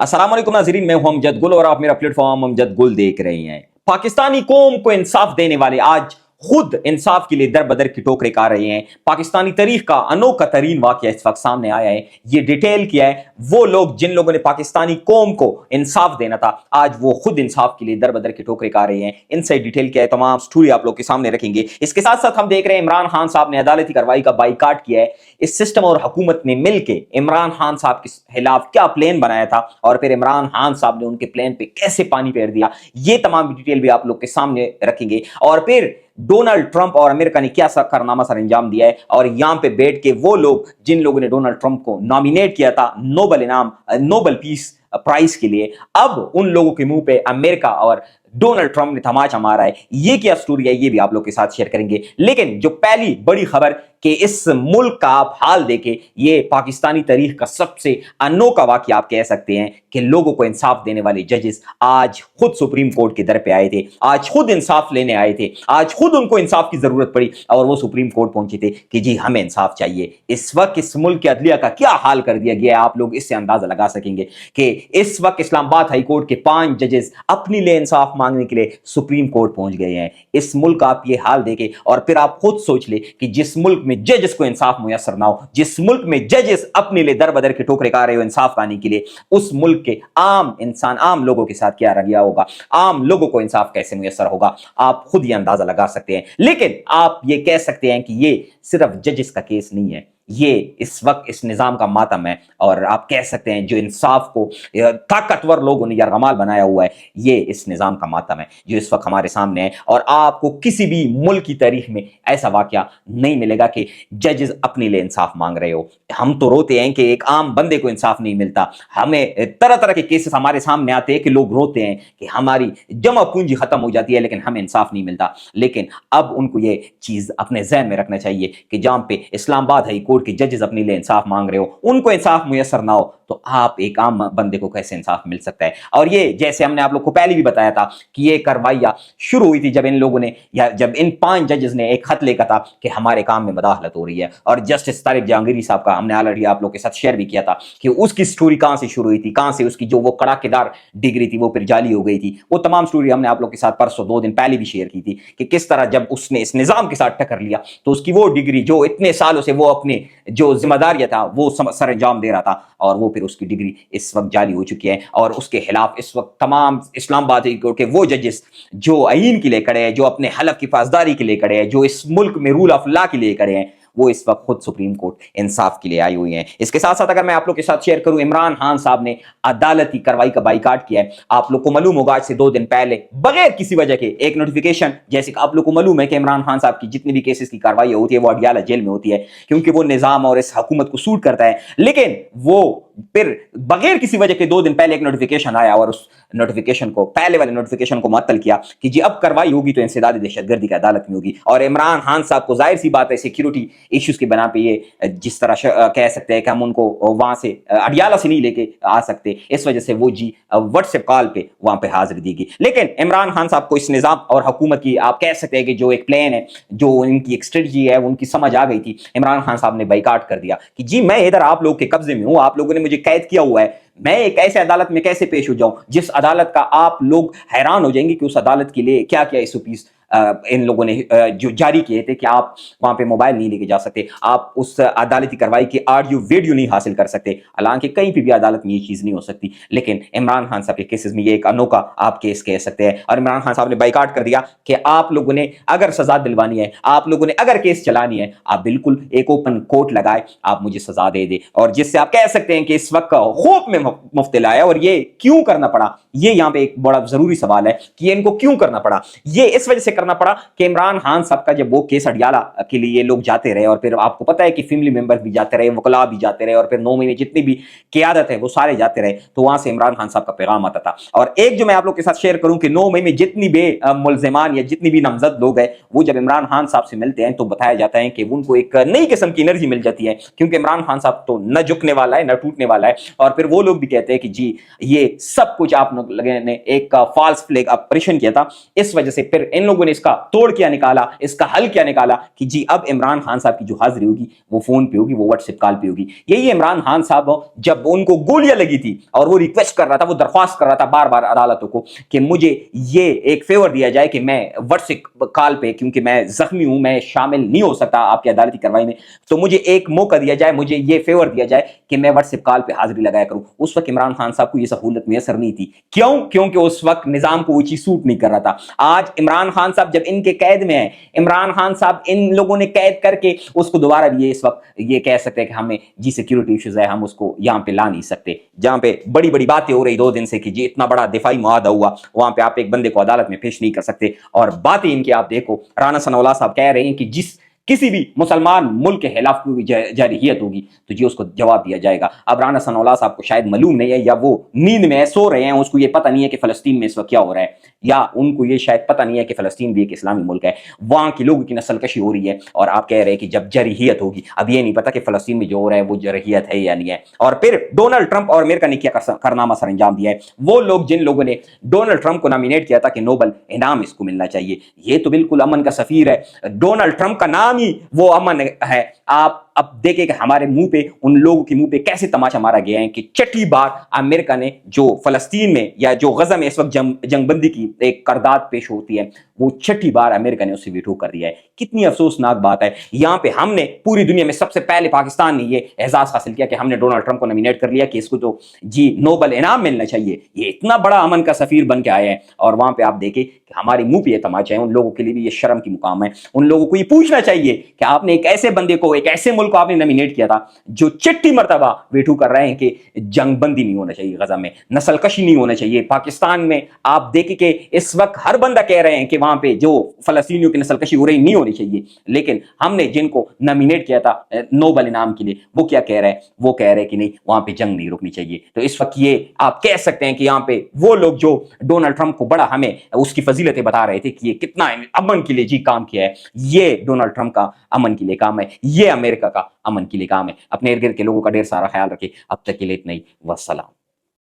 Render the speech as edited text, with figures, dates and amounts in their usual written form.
अस्सलाम वालेकुम नाज़रीन, मैं हूं अमजद गुल और आप मेरा प्लेटफॉर्म अमजद गुल देख रहे हैं। पाकिस्तानी कौम को इंसाफ देने वाले आज खुद इंसाफ के लिए दर बदर की टोकरे खा रहे हैं। पाकिस्तानी तारीख का अनोखा तरीन वाकया इस वक्त सामने आया है। ये डिटेल किया है वो लोग जिन लोगों ने पाकिस्तानी कौम को इंसाफ देना था, आज वो खुद इंसाफ के लिए दर बदर की टोकरे खा रहे हैं। इनसे डिटेल किया है, तमाम स्टोरी आप लोग के सामने रखेंगे। इसके साथ साथ हम देख रहे हैं इमरान खान साहब ने अदालती कार्रवाई का बाइकाट किया है। इस सिस्टम और हुकूमत ने मिलकर इमरान खान साहब के खिलाफ क्या प्लान बनाया था और फिर इमरान खान साहब ने उनके प्लान पे कैसे पानी फेर दिया, ये तमाम डिटेल भी आप लोग के सामने रखेंगे। और फिर डोनाल्ड ट्रंप और अमेरिका ने क्या कारनामा सर अंजाम दिया है और यहां पे बैठ के वो लोग जिन लोगों ने डोनाल्ड ट्रंप को नॉमिनेट किया था नोबेल पीस प्राइज के लिए, अब उन लोगों के मुंह पे अमेरिका और डोनाल्ड ट्रंप ने तमाचा मारा है। ये क्या स्टोरी है, ये भी आप लोग के साथ शेयर करेंगे। लेकिन जो पहली बड़ी खबर कि इस मुल्क का आप हाल देखे, ये पाकिस्तानी तारीख का सबसे अनोखा वाकया आप कह सकते हैं कि लोगों को इंसाफ देने वाले जजेस आज खुद सुप्रीम कोर्ट के दर पे आए थे, आज खुद इंसाफ लेने आए थे, आज खुद उनको इंसाफ की जरूरत पड़ी और वो सुप्रीम कोर्ट पहुंचे थे कि जी हमें इंसाफ चाहिए। इस वक्त इस मुल्क के अदलिया का क्या हाल कर दिया गया है, आप लोग इससे अंदाजा लगा सकेंगे कि इस वक्त इस्लामाबाद हाई कोर्ट के 5 जजेस अपने लिए इंसाफ मांगने के लिए सुप्रीम कोर्ट पहुंच गए हैं। इस मुल्क का आप ये हाल देखें और फिर आप खुद सोच ले कि जिस मुल्क में जजेस को इंसाफ मुयसर ना हो, जिस मुल्क में जजेस अपने लिए दर बदर के ठोकरे खा रहे हो इंसाफ पाने के लिए, उस मुल्क के आम इंसान, आम लोगों के साथ क्या रवैया होगा, आम लोगों को इंसाफ कैसे मुयसर होगा, आप खुद ये अंदाजा लगा सकते हैं। लेकिन आप ये कह सकते हैं कि ये सिर्फ जजेस का केस नहीं है, ये इस वक्त इस निजाम का मातम है और आप कह सकते हैं जो इंसाफ को ताकतवर लोगों ने यरगमाल बनाया हुआ है, ये इस निजाम का मातम है जो इस वक्त हमारे सामने है। और आपको किसी भी मुल्क की तारीख में ऐसा वाकया नहीं मिलेगा कि जजेस अपने लिए इंसाफ मांग रहे हो। हम तो रोते हैं कि एक आम बंदे को इंसाफ नहीं मिलता, हमें तरह तरह के केसेस हमारे सामने आते हैं कि लोग रोते हैं कि हमारी जमा पूंजी खत्म हो जाती है लेकिन हमें इंसाफ नहीं मिलता। लेकिन अब उनको ये चीज अपने जहन में रखना चाहिए कि जहां पे इस्लामाबाद हाई कोर्ट के जजेस अपने लिए इंसाफ मांग रहे हो, उनको इंसाफ मुयसर ना हो, तो आप एक आम बंदे को कैसे इंसाफ मिल सकता है। और ये जैसे हमने आप लोग को पहले भी बताया था कि ये कार्रवाइयां शुरू हुई थी जब इन लोगों ने या जब इन 5 जजेस ने एक खत लिखा था कि हमारे काम में मदाखलत हो रही है। और जस्टिस तारिक जहांगीरी साहब का हमने ऑलरेडी आप लोग के साथ शेयर भी किया था कि उसकी स्टोरी कहां से शुरू हुई थी, कहां से उसकी जो वो कड़ाकेदार डिग्री थी वो फिर जाली हो गई थी। वो तमाम स्टोरी हमने आप लोग के साथ परसों 2 दिन पहले भी शेयर की थी कि किस तरह जब उसने इस निजाम के साथ टक्कर लिया तो उसकी वो डिग्री जो इतने सालों से वो अपने जो जिम्मेदारियां था वो सर अंजाम दे रहा था और वो फिर उसकी डिग्री इस वक्त जाली हो चुकी है। और उसके खिलाफ इस वक्त तमाम इस्लामाबाद हाई कोर्ट के वो जजेस जो आईन के लिए खड़े हैं, जो अपने हलफ की पासदारी के लिए खड़े हैं, जो इस मुल्क में रूल ऑफ लॉ के लिए खड़े हैं, वो इस वक्त खुद सुप्रीम कोर्ट इंसाफ के लिए आई हुई हैं। इसके साथ साथ अगर मैं आप लोग के साथ शेयर करूं, इमरान खान साहब ने अदालती कार्रवाई का बाइकाट किया है। आप लोग को मालूम होगा आज से 2 दिन पहले बगैर किसी वजह के एक नोटिफिकेशन, जैसे कि आप लोग को मालूम है कि इमरान खान साहब की जितनी भी केसेस की कार्रवाई होती है वो अडियाला जेल में होती है क्योंकि वो निजाम और इस हुकूमत को सूट करता है। लेकिन वो फिर बगैर किसी वजह के 2 दिन पहले एक नोटिफिकेशन आया और उस नोटिफिकेशन को, पहले वाले नोटिफिकेशन को मुअत्तल किया कि जी अब कार्रवाई होगी तो इंसदादी दहशतगर्दी की अदालत में होगी। और इमरान खान साहब को जाहिर सी बात है सिक्योरिटी इश्यूज के बना पे ये जिस तरह कह सकते हैं कि हम उनको वहां से अडियाला से नहीं लेके आ सकते, इस वजह से वो जी व्हाट्सएप कॉल पे वहां पे हाजिरी देगी। लेकिन इमरान खान साहब को इस निजाम और हुकूमत की आप कह सकते हैं कि जो एक प्लान है, जो इनकी एक स्ट्रेटजी है, उनकी समझ आ गई थी। इमरान खान साहब ने बाइकाट कर दिया कि जी मैं इधर आप लोग के कब्जे में हूं, आप लोगों ने मुझे कैद किया हुआ है, मैं एक ऐसे अदालत में कैसे पेश हो जाऊं जिस अदालत का आप लोग हैरान हो जाएंगे कि उस अदालत के लिए क्या क्या एसओपीज इन लोगों ने जो जारी किए थे कि आप वहां पे मोबाइल नहीं लेके जा सकते, आप उस अदालती कार्रवाई की ऑडियो वीडियो नहीं हासिल कर सकते। हालांकि कहीं भी अदालत में ये चीज नहीं हो सकती, लेकिन इमरान खान साहब के केसेस में ये एक अनोखा आप केस कह सकते हैं। और इमरान खान साहब ने बाइकाट कर दिया कि आप लोगों ने अगर सजा दिलवानी है, आप लोगों ने अगर केस चलानी है, आप बिल्कुल एक ओपन कोर्ट लगाए, आप मुझे सजा दे दे। और जिससे आप कह सकते हैं कि इस वक्त खौफ में मुब्तला है। और ये क्यों करना पड़ा, ये यहां पे एक बड़ा जरूरी सवाल है कि इनको क्यों करना पड़ा। ये इस वजह से करना पड़ा कि इमरान खान साहब का जब वो केस अडियाला के लिए लोग जाते रहे और फिर आपको पता है कि फैमिली मेंबर भी जाते रहे, वकला भी जाते रहे और फिर 9 महीने जितनी भी क़यादत है वो सारे जाते रहे, तो वहां से इमरान खान साहब का पैगाम आता था। और एक जो मैं आप लोग के साथ शेयर करूं कि 9 महीने में जितनी भी मुल्जिमान या जितनी भी नामजद लोग हैं वो जब इमरान खान साहब से मिलते हैं तो बताया जाता है कि उनको एक नई किस्म की एनर्जी मिल जाती है क्योंकि इमरान खान साहब तो न झुकने वाला है न टूटने वाला है। और फिर वो लोग भी कहते हैं कि जी ये सब कुछ आप लोगों ने एक फॉल्स फ्लैग ऑपरेशन किया था, इस वजह से फिर इन लोगों ने اس کا توڑ کیا نکالا, اس کا حل کیا نکالا کہ جی اب عمران خان صاحب کی جو حاضری ہوگی وہ فون پہ ہوگی, وہ واٹس ایپ کال پہ ہوگی. یہی عمران خان صاحب جب ان کو گولیاں لگی تھی اور وہ ریکویسٹ کر رہا تھا, وہ درخواست کر رہا تھا بار بار عدالتوں کو کہ مجھے یہ ایک فیور دیا جائے کہ میں واٹس ایپ کال پہ, کیونکہ میں زخمی ہوں, میں شامل نہیں ہو سکتا آپ کی عدالتی کارروائی میں, تو مجھے ایک موقع دیا جائے, مجھے یہ فیور دیا جائے کہ میں واٹس ایپ کال پہ حاضری لگایا کروں. اس وقت عمران خان صاحب کو یہ سہولت میسر نہیں تھی. کیوں؟ کیونکہ اس وقت نظام کو وہ چیز سوٹ نہیں کر رہا تھا. آج عمران خان صاحب جب ان کے قید میں ہیں, عمران خان صاحب ان لوگوں نے قید کر کے اس کو دوبارہ بھی اس وقت یہ کہہ سکتے ہیں کہ ہمیں جی سیکیورٹی ایشوز ہے, ہم اس کو یہاں پہ لا نہیں سکتے. جہاں پہ بڑی بڑی باتیں ہو رہی 2 دن سے کہ جی اتنا بڑا دفاعی معاہدہ ہوا, وہاں پہ آپ ایک بندے کو عدالت میں پیش نہیں کر سکتے. اور باتیں ان کی آپ دیکھو, رانا ثناء اللہ صاحب کہہ رہے ہیں کہ جس کسی بھی مسلمان ملک کے خلاف کوئی جارحیت ہوگی تو جی اس کو جواب دیا جائے گا. اب رانا ثناء اللہ صاحب کو شاید معلوم نہیں ہے, یا وہ نیند میں سو رہے ہیں, اس کو یہ پتہ نہیں ہے کہ فلسطین میں اس وقت کیا ہو رہا ہے, یا ان کو یہ شاید پتہ نہیں ہے کہ فلسطین بھی ایک اسلامی ملک ہے, وہاں کے لوگوں کی نسل کشی ہو رہی ہے, اور آپ کہہ رہے ہیں کہ جب جرحیت ہوگی. اب یہ نہیں پتا کہ فلسطین میں جو ہو رہا ہے وہ جرحیت ہے یا نہیں ہے. اور پھر ڈونلڈ ٹرمپ اور امریکہ نے کیا کارنامہ سر انجام دیا ہے. وہ لوگ جن لوگوں نے ڈونلڈ ٹرمپ کو نامینیٹ کیا تھا کہ نوبل انعام اس کو ملنا چاہیے, یہ تو بالکل امن کا سفیر ہے. ڈونلڈ ٹرمپ کا نام ہی وہ امن ہے. آپ اب دیکھیں کہ ہمارے منہ پہ, ان لوگوں کے منہ پہ کیسے تماشا مارا گیا ہے کہ چھٹی بار امریکہ نے جو فلسطین میں یا جو غزہ میں اس وقت جنگ بندی کی ایک قرارداد پیش ہوتی ہے, وہ چھٹی بار امریکہ نے اسے ویٹو کر دیا ہے. کتنی افسوسناک بات ہے. یہاں پہ ہم نے پوری دنیا میں سب سے پہلے پاکستان نے یہ اعزاز حاصل کیا کہ ہم نے ڈونلڈ ٹرمپ کو نامینیٹ کر لیا کہ اس کو تو جی نوبل انعام ملنا چاہیے. یہ اتنا بڑا امن کا سفیر بن کے آیا ہے, اور وہاں پہ آپ دیکھیں کہ ہمارے منہ پہ یہ تماچا ہے. ان لوگوں کے لیے بھی یہ شرم کی مقام ہے. ان لوگوں کو یہ پوچھنا چاہیے کہ آپ نے ایک ایسے بندے کو, ایک ایسے ملک کو آپ نے نامینیٹ کیا تھا جو چھٹی مرتبہ ویٹو کر رہے ہیں کہ جنگ بندی نہیں ہونا چاہیے, غزہ میں نسل کشی نہیں ہونا چاہیے. پاکستان میں آپ دیکھیں کہ اس وقت ہر بندہ کہہ رہے ہیں کہ وہاں پہ جو فلسطینیوں کی نسل کشی ہو رہی نہیں ہونی چاہیے, لیکن ہم نے جن کو نامینیٹ کیا تھا نوبل انعام کے لیے, وہ کیا کہہ رہے ہیں؟ وہ کہہ رہے ہیں کہ نہیں, وہاں پہ جنگ نہیں رکنی چاہیے. تو اس وقت یہ آپ کہہ سکتے ہیں کہ یہاں پہ وہ لوگ جو ڈونلڈ ٹرمپ کو بڑا ہمیں اس کی فضیلتیں بتا رہے تھے کہ یہ کتنا امن کے لیے جی کام کیا ہے, یہ ڈونلڈ ٹرمپ کا امن کے لیے کام ہے, یہ امریکہ کا امن کے لیے کام ہے. اپنے ارد گرد کے لوگوں کا ڈھیر سارا خیال رکھے. اب تک کے لیے اتنا ہی, والسلام.